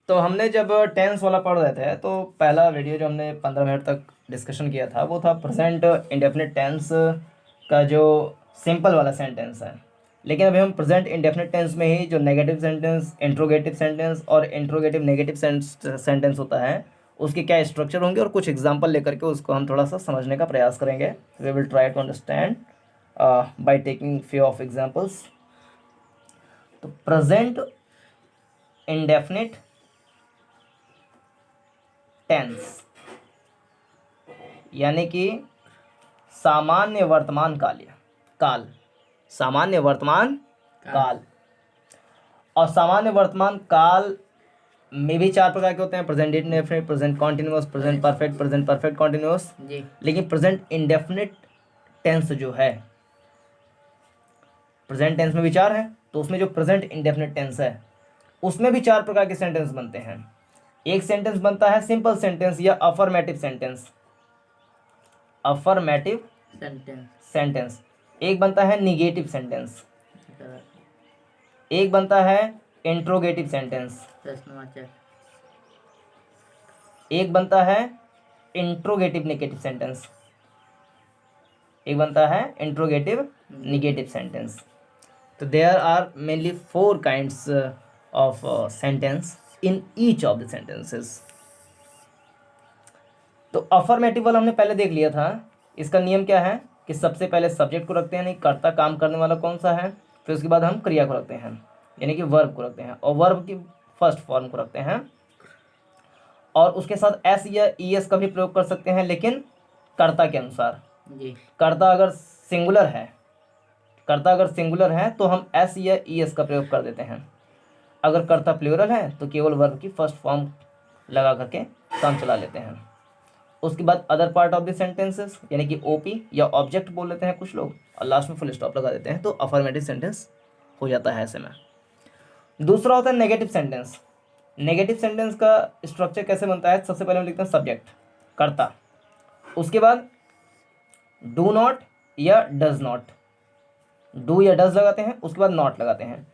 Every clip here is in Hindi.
तो हमने जब टेंस वाला पढ़ रहे थे तो पहला वीडियो जो हमने 15 मिनट तक डिस्कशन किया था वो था प्रेजेंट इंडेफिनिट टेंस का जो सिंपल वाला सेंटेंस है। लेकिन अभी हम प्रेजेंट इंडेफिनिट टेंस में ही जो नेगेटिव सेंटेंस, इंट्रोगेटिव सेंटेंस और इंट्रोगेटिव नेगेटिव सेंटेंस होता है उसके क्या स्ट्रक्चर होंगे और कुछ एग्जांपल लेकर के उसको हम थोड़ा सा समझने का प्रयास करेंगे। We will try to understand by taking few of examples. तो प्रेजेंट इंडेफिनिट टेंस यानी कि सामान्य वर्तमान काल, सामान्य वर्तमान काल। और सामान्य वर्तमान काल में भी 4 प्रकार के होते हैं, present indefinite, present continuous, present perfect, present perfect continuous. लेकिन प्रेजेंट इंडेफिनिट टेंस जो है, प्रेजेंट टेंस में भी 4 है, तो उसमें जो प्रेजेंट इंडेफिनिट टेंस है उसमें भी 4 प्रकार के सेंटेंस बनते हैं। एक सेंटेंस बनता है सिंपल सेंटेंस या अफर्मेटिव सेंटेंस, अफर्मेटिव सेंटेंस। एक बनता है निगेटिव सेंटेंस, एक बनता है इंट्रोगेटिव सेंटेंस, एक बनता है इंट्रोगेटिव नेगेटिव सेंटेंस, एक बनता है इंट्रोगेटिव नेगेटिव सेंटेंस। तो there are mainly 4 kinds of sentence in each of the sentences. तो अफर्मेटिव वाला हमने पहले देख लिया था। इसका नियम क्या है कि सबसे पहले सब्जेक्ट को रखते हैं, नहीं कर्ता काम करने वाला कौन सा है, फिर उसके बाद हम क्रिया को रखते हैं यानी कि वर्ब को रखते हैं, और वर्ब की फर्स्ट फॉर्म को रखते हैं, और उसके साथ एस या ई एस का भी प्रयोग कर सकते हैं, लेकिन कर्ता के अनुसार। कर्ता अगर सिंगुलर है तो हम एस या ई एस का प्रयोग कर देते हैं। अगर कर्ता प्लूरल है तो केवल वर्ब की फर्स्ट फॉर्म लगा करके काम चला लेते हैं। उसके बाद other part of the sentences यानी कि ओपी या ऑब्जेक्ट बोल लेते हैं कुछ लोग, और लास्ट में फुल स्टॉप लगा देते हैं, तो अफर्मेटिव सेंटेंस हो जाता है ऐसे में। दूसरा होता है नेगेटिव सेंटेंस। नेगेटिव सेंटेंस का स्ट्रक्चर कैसे बनता है, सबसे पहले हम लिखते हैं सब्जेक्ट कर्ता, उसके बाद डू नॉट या डज नॉट, डू या डज लगाते हैं, उसके बाद नॉट लगाते हैं।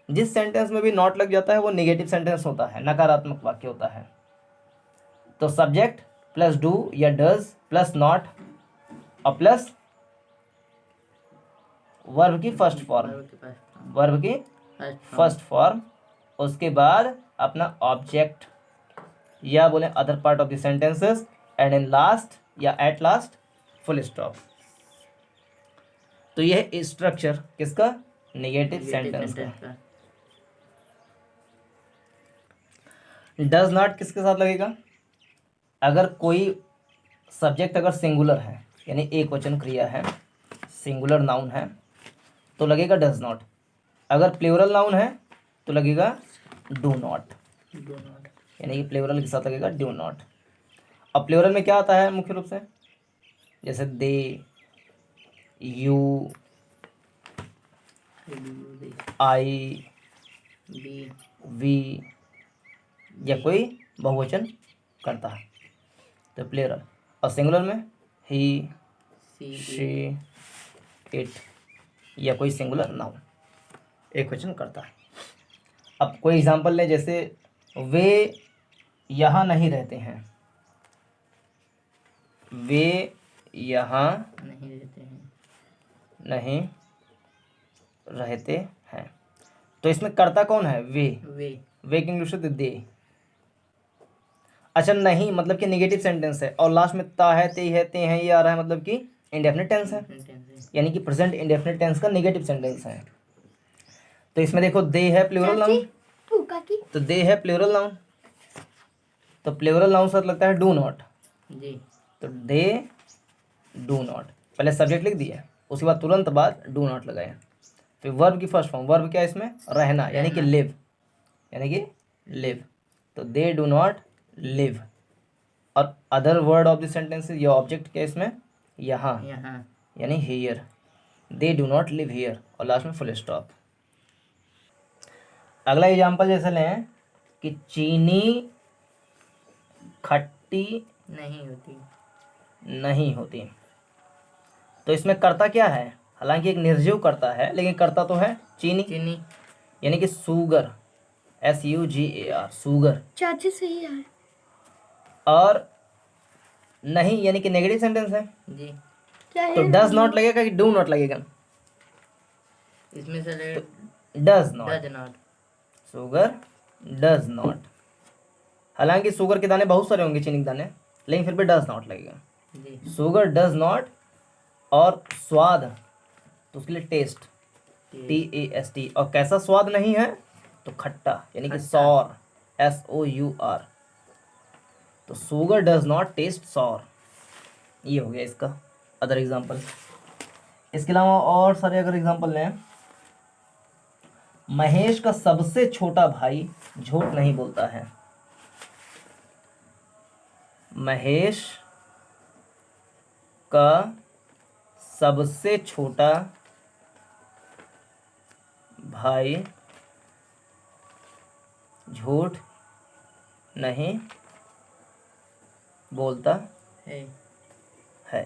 जिस सेंटेंस में भी नॉट लग जाता है वो नेगेटिव सेंटेंस होता है, नकारात्मक वाक्य होता है। तो सब्जेक्ट प्लस डू या डज प्लस नॉट और प्लस वर्ब की फर्स्ट फॉर्म, उसके बाद अपना ऑब्जेक्ट या बोले other part of the sentences, and in last या एट लास्ट फुल स्टॉप। तो यह स्ट्रक्चर किसका, नेगेटिव सेंटेंस का। डज नॉट किसके साथ लगेगा, अगर कोई सब्जेक्ट अगर सिंगुलर है यानी एक वचन क्रिया है, सिंगुलर नाउन है, तो लगेगा डज नॉट। अगर प्लूरल नाउन है तो लगेगा डू नॉट, यानी कि प्लूरल के साथ लगेगा डू नॉट। अब प्लूरल में क्या आता है मुख्य रूप से, जैसे दे, यू, आई, वी, या कोई बहुवचन करता है तो प्लूरल। और सिंगुलर में ही, शी, इट, या कोई सिंगुलर नाउन एक वचन करता है। अब कोई एग्जांपल ले, जैसे वे यहाँ नहीं रहते हैं, वे यहाँ नहीं रहते हैं, तो इसमें कर्ता कौन है, वे की इंग्लिश दे। अच्छा, नहीं मतलब कि नेगेटिव सेंटेंस है, और लास्ट में ता है, ते है, ते हैं, ये आ रहा है, मतलब कि इंडेफिनिट टेंस है, यानी कि प्रेजेंट इंडेफिनिट टेंस का नेगेटिव सेंटेंस है। तो इसमें देखो दे है प्लूरल नाउन, तो दे है प्लूरल नाउन, तो प्लूरल नाउन साथ लगता है डू नॉट, तो दे डू नॉट, पहले सब्जेक्ट लिख दिया, उसके बाद तुरंत बाद डू नॉट लगाया। फिर वर्ब की फर्स्ट फॉर्म, वर्ब क्या है इसमें, रहना, यानी कि लिव, तो दे डू नॉट लिव। और other word of the sentences या ऑब्जेक्ट क्या है इसमें, यहाँ, यानी here, they do not live here, और लास्ट में फुल स्टॉप। अगला एग्जाम्पल जैसे लें कि चीनी खट्टी नहीं होती, तो इसमें कर्ता क्या है, हालांकि एक निर्जीव कर्ता है लेकिन कर्ता तो है चीनी, यानी कि शुगर, SUGAR, सुगर। चाची सही है। और नहीं यानी कि नेगेटिव सेंटेंस है जी। क्या तो है? डज नॉट लगेगा कि डू नॉट लगेगा? इसमें से does not, does not. Sugar does not. हालांकि शुगर के दाने बहुत सारे होंगे, चीनी के दाने, लेकिन फिर भी डज नॉट लगेगा। जी। Sugar does not. और स्वाद, तो उसके लिए टेस्ट, TAST। और कैसा स्वाद नहीं है? तो खट्टा, यानी कि खट्टा। Sour, SOUR। तो sugar does not taste sour. ये हो गया इसका अदर एग्जाम्पल। इसके अलावा और सारे अगर एग्जाम्पल लें, महेश का सबसे छोटा भाई झूठ नहीं बोलता है। महेश का सबसे छोटा भाई झूठ नहीं बोलता है।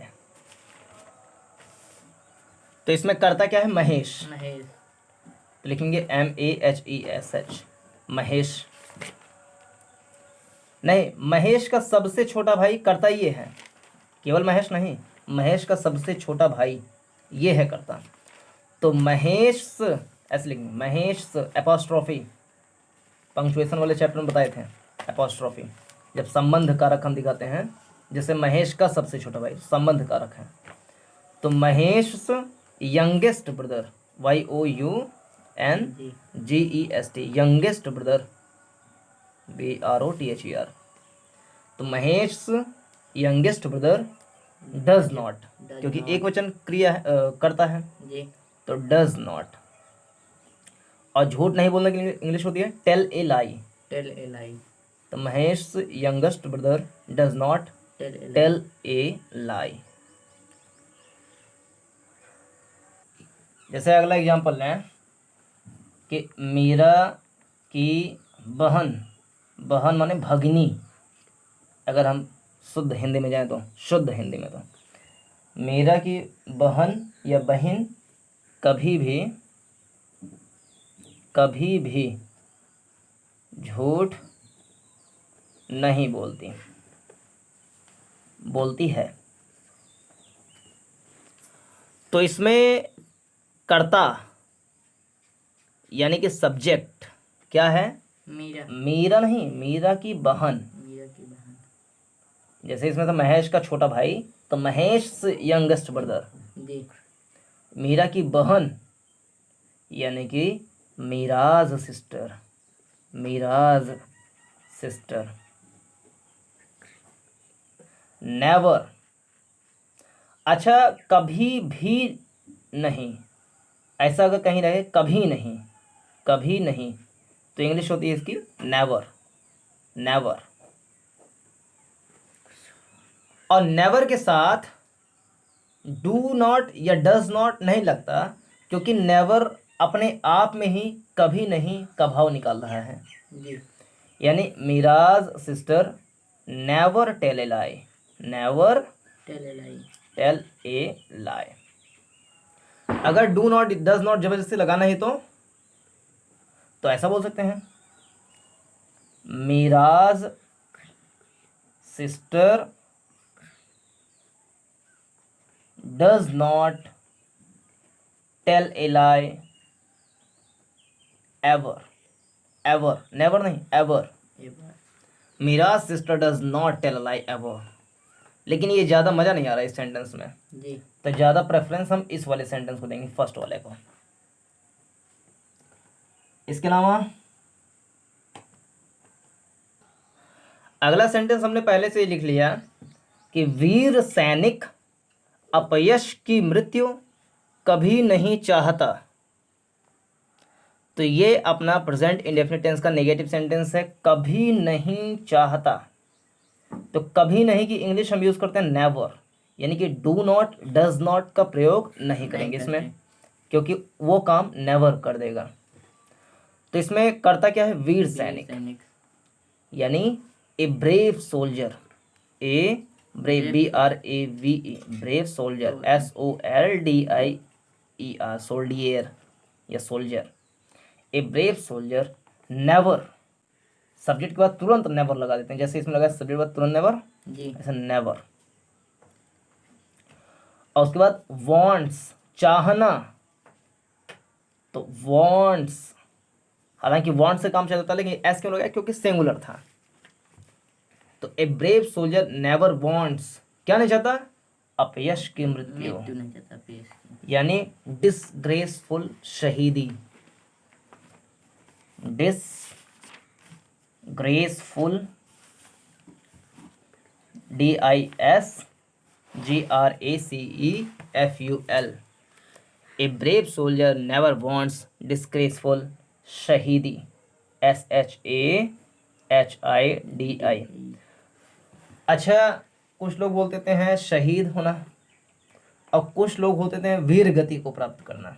तो इसमें करता क्या है? महेश। महेश। तो लिखेंगे MAHESH, महेश। नहीं, महेश का सबसे छोटा भाई करता ये है, केवल महेश नहीं, महेश का सबसे छोटा भाई ये है करता। तो महेश ऐसे लिखेंगे, महेश एपोस्ट्रॉफी, पंक्चुएशन वाले चैप्टर में बताए थे एपोस्ट्रॉफी, जब संबंध कारक हम दिखाते हैं, जैसे महेश का सबसे छोटा भाई संबंध कारक है। तो Mahesh youngest brother, YOUNGEST, youngest brother, BROTHER। तो Mahesh youngest brother does not, क्योंकि एक वचन क्रिया करता है जी। तो डज नॉट। और झूठ नहीं बोलने की इंग्लिश होती है tell a lie. Tell a lie. तो Mahesh youngest brother does not tell a lie. जैसे अगला एग्जांपल लें कि मीरा की बहन, बहन माने भगिनी, अगर हम शुद्ध हिंदी में जाएं तो, शुद्ध हिंदी में तो मीरा की बहन या बहन कभी भी झूठ नहीं बोलती, बोलती है। तो इसमें कर्ता यानी कि सब्जेक्ट क्या है? मीरा। मीरा नहीं, मीरा की बहन। मीरा की बहन। जैसे इसमें तो महेश का छोटा भाई, तो महेश यंगेस्ट ब्रदर। जी। मीरा की बहन यानी कि मीराज सिस्टर, मीराज सिस्टर। नेवर, अच्छा कभी भी नहीं, ऐसा अगर कहीं रहे कभी नहीं, कभी नहीं, तो इंग्लिश होती है इसकी नेवर, नेवर। और नेवर के साथ डू नॉट या डज नॉट नहीं लगता, क्योंकि नेवर अपने आप में ही कभी नहीं का भाव निकाल रहा है। जी। यानी Meera's sister never tell a lie, never tell a lie. Tell a lie. अगर डू नॉट डज नॉट जबरदस्ती लगाना ही तो ऐसा बोल सकते हैं, Meera's sister does not tell a lie ever, ever, never नहीं ever. Meera's sister does not tell a lie ever. लेकिन ये ज़्यादा मज़ा नहीं आ रहा इस सेंटेंस में, जी। तो ज़्यादा प्रेफरेंस हम इस वाले सेंटेंस को देंगे, फर्स्ट वाले को। इसके अलावा अगला सेंटेंस हमने पहले से ही लिख लिया कि वीर सैनिक अपयश की मृत्यु कभी नहीं चाहता। तो ये अपना प्रेजेंट इंडेफिनिट टेंस का नेगेटिव सेंटेंस है, कभी नहीं चाहता। तो कभी नहीं की इंग्लिश हम यूज करते हैं नेवर, यानी कि डू नॉट डज नॉट का प्रयोग नहीं करेंगे इसमें, क्योंकि वो काम नेवर कर देगा। तो इसमें करता क्या है? वीर सैनिक, यानी ए brave soldier, a brave, BRAVE, brave soldier, SOLDIER, soldier या सोल्जर। ए ब्रेव सोल्जर नेवर, सब्जेक्ट के बाद तुरंत नेवर लगा देते हैं, जैसे इसमें लगा सब्जेक्ट के बाद तुरंत नेवर, जी। ऐसे नेवर। और उसके बाद वांट्स, चाहना, तो वांट्स, हालांकि वांट से काम चलता था लेकिन एस क्यों लगा, क्योंकि सिंगुलर था। तो ए ब्रेव सोल्जर नेवर वांट्स, क्या नहीं चाहता, अपयश की मृत्यु, मृत्यु नहीं चाहता, पेश की। यानी डिसग्रेसफुल शहीदी, डिसग्रेसफुल, DISGRACEFUL, ए brave soldier never wants disgraceful शहीदी, SHAHIDI। अच्छा, कुछ लोग बोल देते हैं शहीद होना, और कुछ लोग होते हैं वीर गति को प्राप्त करना।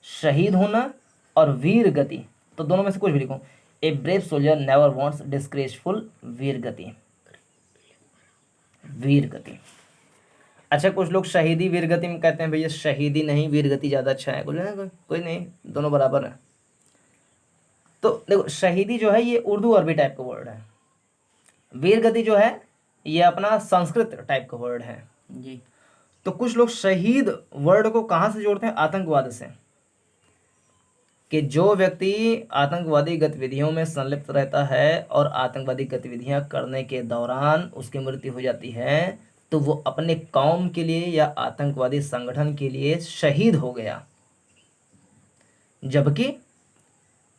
शहीद होना और वीर गति, तो दोनों में से कुछ भी लिखो। A brave soldier never wants disgraceful वीर गति, वीर गति। अच्छा, कुछ लोग शहीदी वीर गति में कहते हैं भैया शहीदी नहीं, वीर गति ज़्यादा अच्छा है। कोई नहीं, दोनों बराबर है। तो देखो, शहीदी जो है ये उर्दू अरबी टाइप का वर्ड है, वीर गति जो है ये अपना संस्कृत टाइप का वर्ड है जी। तो कुछ लोग शहीद वर्ड को कहाँ से जोड़ते हैं, आतंकवाद से, कि जो व्यक्ति आतंकवादी गतिविधियों में संलिप्त रहता है और आतंकवादी गतिविधियां करने के दौरान उसकी मृत्यु हो जाती है, तो वो अपने कौम के लिए या आतंकवादी संगठन के लिए शहीद हो गया। जबकि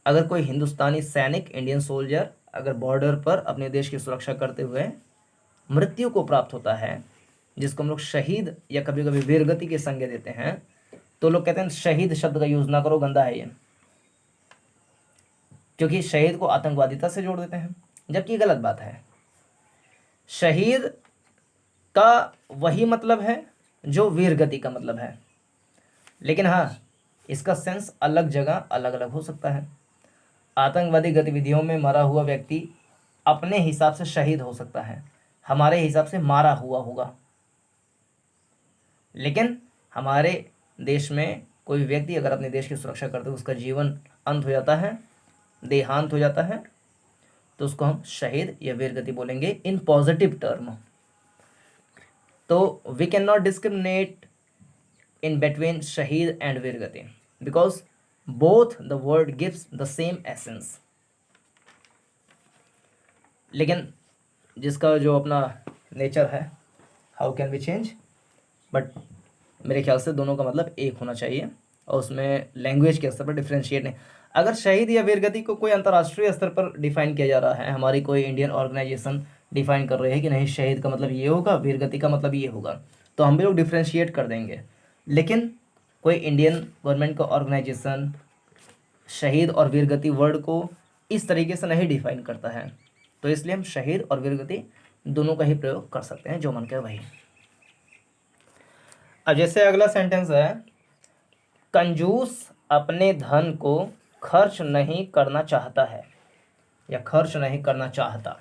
अगर कोई हिंदुस्तानी सैनिक, इंडियन सोल्जर अगर बॉर्डर पर अपने देश की सुरक्षा करते हुए मृत्यु को प्राप्त होता है, जिसको हम लोग शहीद या कभी कभी वीरगति की संज्ञा देते हैं, तो लोग कहते हैं शहीद शब्द का यूज ना करो, गंदा है ये, क्योंकि शहीद को आतंकवादिता से जोड़ देते हैं, जबकि गलत बात है। शहीद का वही मतलब है जो वीरगति का मतलब है, लेकिन हाँ, इसका सेंस अलग जगह अलग अलग हो सकता है। आतंकवादी गतिविधियों में मरा हुआ व्यक्ति अपने हिसाब से शहीद हो सकता है, हमारे हिसाब से मारा हुआ होगा। लेकिन हमारे देश में कोई व्यक्ति अगर अपने देश की सुरक्षा करते हुए उसका जीवन अंत हो जाता है, देहांत हो जाता है, तो उसको हम शहीद या वीरगति बोलेंगे इन पॉजिटिव टर्म। तो we can not discriminate in between शहीद एंड वीरगति because both the word gives the same essence. लेकिन जिसका जो अपना नेचर है, how can we change, but मेरे ख्याल से दोनों का मतलब एक होना चाहिए और उसमें लैंग्वेज के स्तर पर डिफ्रेंशिएट नहीं। अगर शहीद या वीरगति को कोई अंतर्राष्ट्रीय स्तर पर डिफाइन किया जा रहा है, हमारी कोई इंडियन ऑर्गेनाइजेशन डिफाइन कर रही है कि नहीं शहीद का मतलब ये होगा, वीरगति का मतलब ये होगा, तो हम भी लोग डिफ्रेंशिएट कर देंगे। लेकिन कोई इंडियन गवर्नमेंट का ऑर्गेनाइजेशन शहीद और वीरगति वर्ड को इस तरीके से नहीं डिफाइन करता है, तो इसलिए हम शहीद और वीरगति दोनों का ही प्रयोग कर सकते हैं, जो मन करे वही। अब जैसे अगला सेंटेंस है, कंजूस अपने धन को खर्च नहीं करना चाहता है या खर्च नहीं करना चाहता,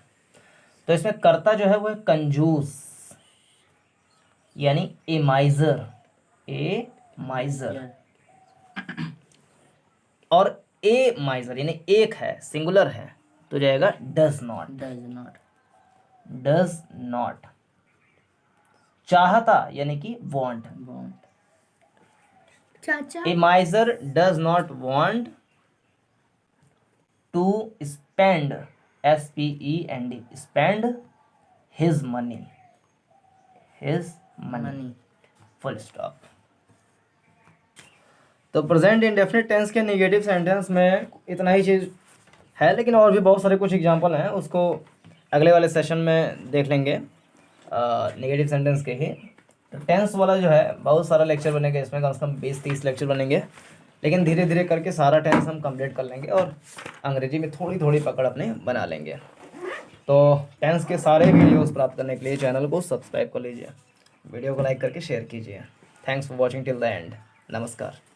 तो इसमें कर्ता जो है वो है कंजूस, यानी ए माइजर, ए माइजर। और ए माइजर यानी एक है, सिंगुलर है, तो जाएगा does not, does not, does not. चाहता यानी कि वांट, वांट, चाचा a miser does not want to spend, SPEND, spend his money, his money, money. Full stop. तो प्रेजेंट इंडेफिनिट टेंस के नेगेटिव सेंटेंस में इतना ही चीज़ है, लेकिन और भी बहुत सारे कुछ एग्जांपल हैं, उसको अगले वाले सेशन में देख लेंगे नेगेटिव सेंटेंस के ही। तो टेंस वाला जो है बहुत सारा लेक्चर बनेगा, इसमें कम से कम 20-30 लेक्चर बनेंगे, लेकिन धीरे धीरे करके सारा टेंस हम कंप्लीट कर लेंगे और अंग्रेजी में थोड़ी थोड़ी पकड़ अपने बना लेंगे। तो टेंस के सारे वीडियोस प्राप्त करने के लिए चैनल को सब्सक्राइब कर लीजिए, वीडियो को लाइक करके शेयर कीजिए। Thanks for watching till the end. नमस्कार।